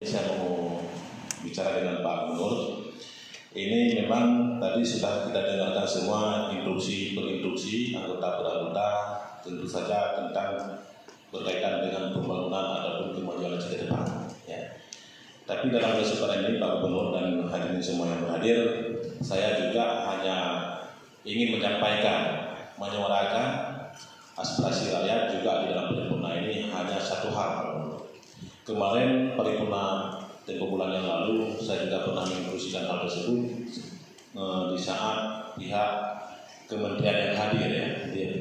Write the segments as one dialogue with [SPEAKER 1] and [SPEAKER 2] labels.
[SPEAKER 1] Saya mau bicara dengan Pak Gubernur. Ini memang tadi sudah kita dengarkan semua instruksi per instruksi anggota per anggota, tentu saja tentang berkaitan dengan pembangunan ataupun kemajuan ke depan. Ya. Tapi dalam kesempatan ini Pak Gubernur dan hadirin semua yang berhadir, saya juga hanya ingin menyampaikan, menyuarakan aspirasi rakyat juga di dalam paripurna ini hanya satu hal. Kemarin paripurna tempo bulan yang lalu saya juga pernah menginstruksikan hal tersebut di saat pihak kementerian yang hadir ya,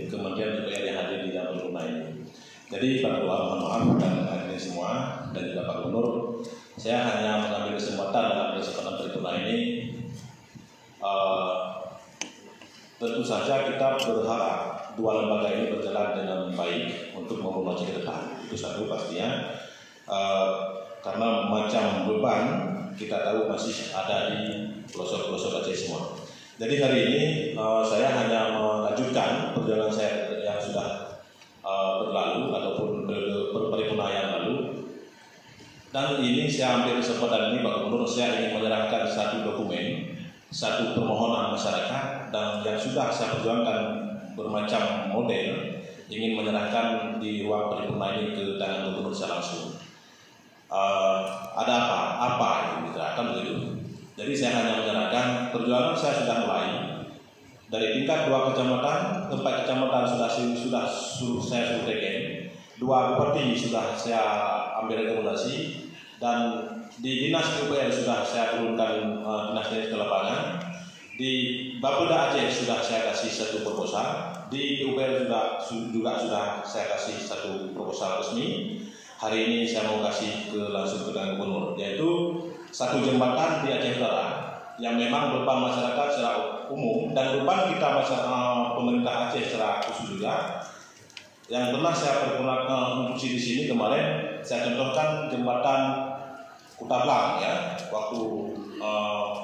[SPEAKER 1] kementerian DPR yang hadir di dalam paripurna ini. Jadi Pak Ketua, mohon maaf dan hadirin semua dan juga Pak Gubernur, saya hanya mengambil kesempatan dalam kesempatan paripurna ini. Tentu saja kita berharap dua lembaga ini berjalan dengan baik untuk membangun ke depan. Itu satu pastinya. Karena macam beban kita tahu masih ada di pelosok-pelosok Aceh semua. Jadi hari ini saya hanya melanjutkan perjalanan saya yang sudah berlalu ataupun paripurna yang lalu. Dan ini saya ambil kesempatan ini Pak Gubernur, saya ingin menyerahkan satu dokumen, satu permohonan masyarakat dan yang sudah saya perjuangkan bermacam model, ingin menyerahkan di ruang paripurna ini ke tangan Gubernur secara langsung. Ada apa yang diserahkan begitu. Jadi saya hanya menyerahkan perjuangan saya sudah mulai dari tingkat 2 kecamatan, 4 kecamatan sudah saya selesaikan, 2 bupati sudah saya ambil rekomendasi dan di dinas PUPR sudah saya turunkan dinas ke lapangan, di Bapeda Aceh sudah saya kasih satu proposal, di PUPR juga sudah saya kasih satu proposal resmi. Hari ini saya mau kasih langsung ke tangan Gubernur, yaitu satu jembatan di Aceh Utara yang memang beban masyarakat secara umum dan beban kita pemerintah Aceh secara khusus juga. Yang pernah saya pergunakan instruksi di sini kemarin, saya contohkan jembatan Kutablang ya, waktu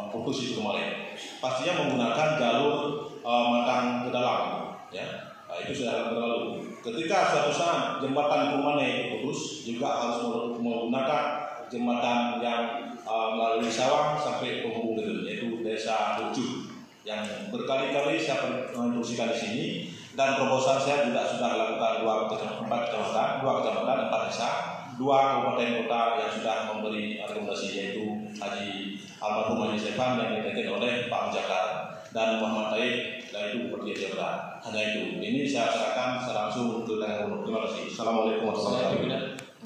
[SPEAKER 1] putus itu kemarin. Pastinya menggunakan jalur Matang ke dalam, ya. Nah, itu sudah berlalu. Ketika suatu saat jembatan Kumane putus, juga harus menggunakan jembatan yang melalui Sawang sampai penghubung yaitu desa Lucu, yang berkali-kali saya menginstruksikan di sini dan proposal saya juga sudah lakukan 4 kecamatan, 4 desa, 2 kabupaten kota yang sudah memberi rekomendasi, yaitu Haji Almarhum Haji Stefan yang dipimpin oleh Pak Jakar dan Muhammad Taib, dan itu Bupati Aceh Utara. Hanya itu. Ini saya serahkan langsung ke tangan Gubernur. Terima kasih. Assalamualaikum warahmatullahi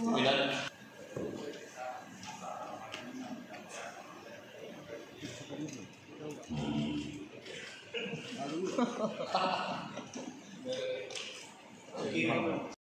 [SPEAKER 1] wabarakatuh.